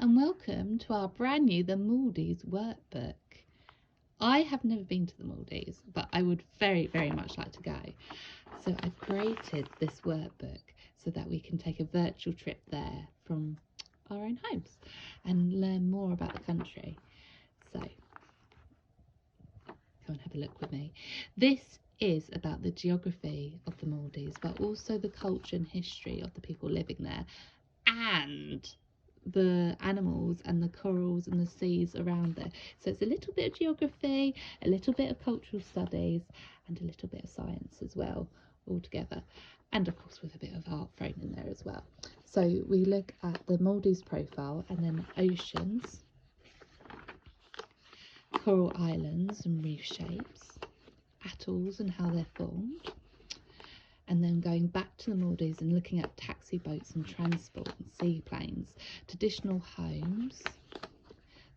and welcome to our brand new The Maldives Workbook. I have never been to the Maldives, but I would very, very much like to go. So I've created this workbook so that we can take a virtual trip there from our own homes and learn more about the country. So come and have a look with me. This is about the geography of the Maldives, but also the culture and history of the people living there, and the animals and the corals and the seas around there. So it's a little bit of geography, a little bit of cultural studies, and a little bit of science as well, all together, and of course with a bit of art thrown in there as well. So we look at the Maldives profile, and then oceans, coral islands and reef shapes, atolls and how they're formed, and then going back to the Maldives and looking at taxi boats and transport and seaplanes, traditional homes,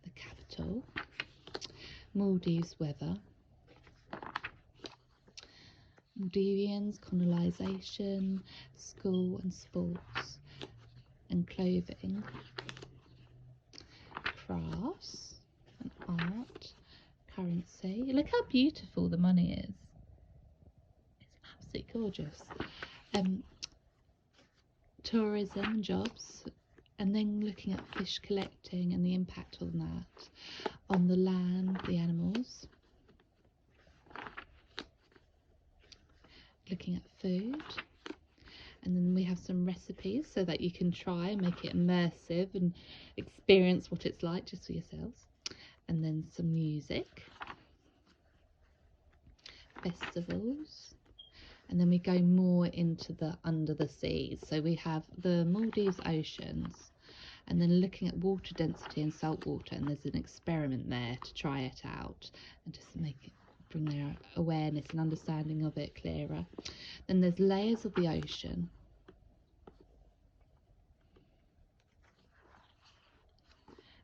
the capital, Maldives weather, Maldivians, colonisation, school and sports and clothing, crafts and art, currency. Look how beautiful the money is. It's absolutely gorgeous. Tourism and jobs, and then looking at fish collecting and the impact on that, on the land, the animals, looking at food, and then we have some recipes so that you can try and make it immersive and experience what it's like just for yourselves, and then some music, festivals. And then we go more into the under the seas. So we have the Maldives oceans, and then looking at water density and salt water, and there's an experiment there to try it out and just make it, bring their awareness and understanding of it clearer. Then there's layers of the ocean,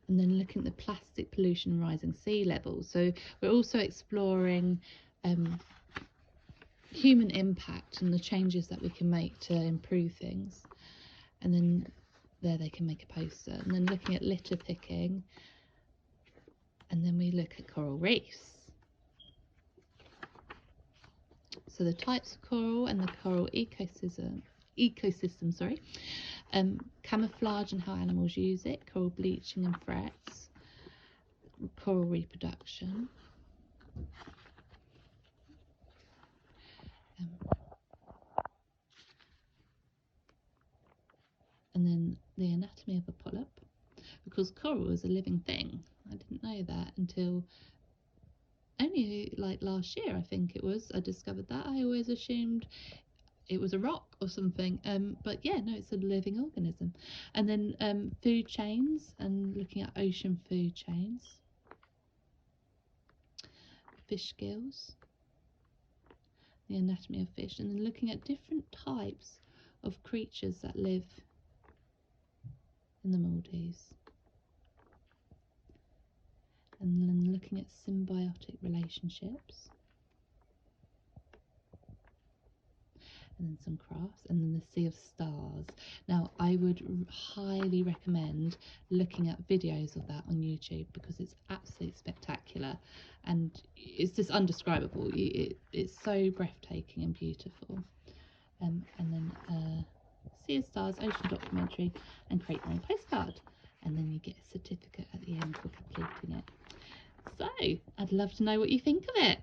and then looking at the plastic pollution, rising sea levels. So we're also exploring human impact and the changes that we can make to improve things. And then there they can make a poster, and then looking at litter picking, and then we look at coral reefs. So the types of coral and the coral ecosystem, camouflage and how animals use it, coral bleaching and threats, coral reproduction, and then the anatomy of a polyp, because coral is a living thing. I didn't know that until only like last year, I think it was, I discovered that. I always assumed it was a rock or something, but yeah, no, it's a living organism. And then food chains, and looking at ocean food chains, fish gills, the anatomy of fish, and then looking at different types of creatures that live in the Maldives, and then looking at symbiotic relationships, and then some crafts, and then the Sea of Stars. Now I would highly recommend looking at videos of that on YouTube, because it's absolutely spectacular and it's just undescribable. It's so breathtaking and beautiful. And then Sea of Stars, ocean documentary, and create your own postcard, and then you get a certificate at the end for completing it. So I'd love to know what you think of it.